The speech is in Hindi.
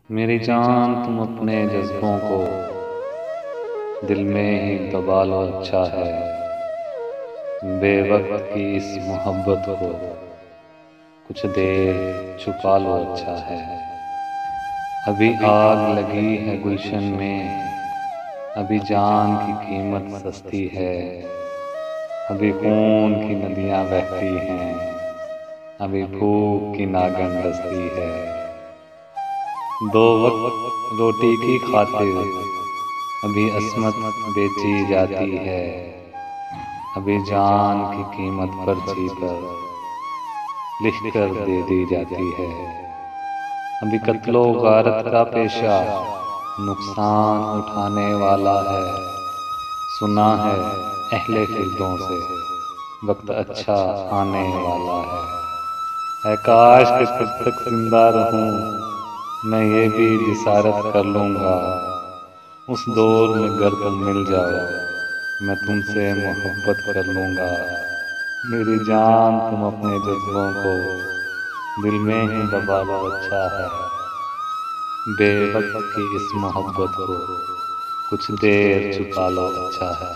मेरी जान तुम अपने जज्बों को दिल में ही दबा लो अच्छा है। बेवक्त की इस मोहब्बत को कुछ देर छुपा लो अच्छा है। अभी आग लगी है गुलशन में, अभी जान की कीमत सस्ती है। अभी खून की नदियां बहती हैं, अभी भूख की नागन डसती है। दो वक्त रोटी की खातिर अभी अस्मत बेची जाती है। अभी जान की कीमत पर्ची पर लिख कर दे दी जाती है। अभी कत्लो गारत का पेशा नुकसान उठाने वाला है। सुना है अहले फिरदों से वक्त अच्छा आने वाला है काश कि जब तक जिंदा रहूं मैं ये भी जिसारत कर लूंगा। उस दौर में अगर तुम मिल जाओ मैं तुमसे मोहब्बत कर लूंगा। मेरी जान तुम अपने जज्बों को दिल में ही दबा लो अच्छा है। बेवक्त की इस मोहब्बत को कुछ देर छुपा लो अच्छा है।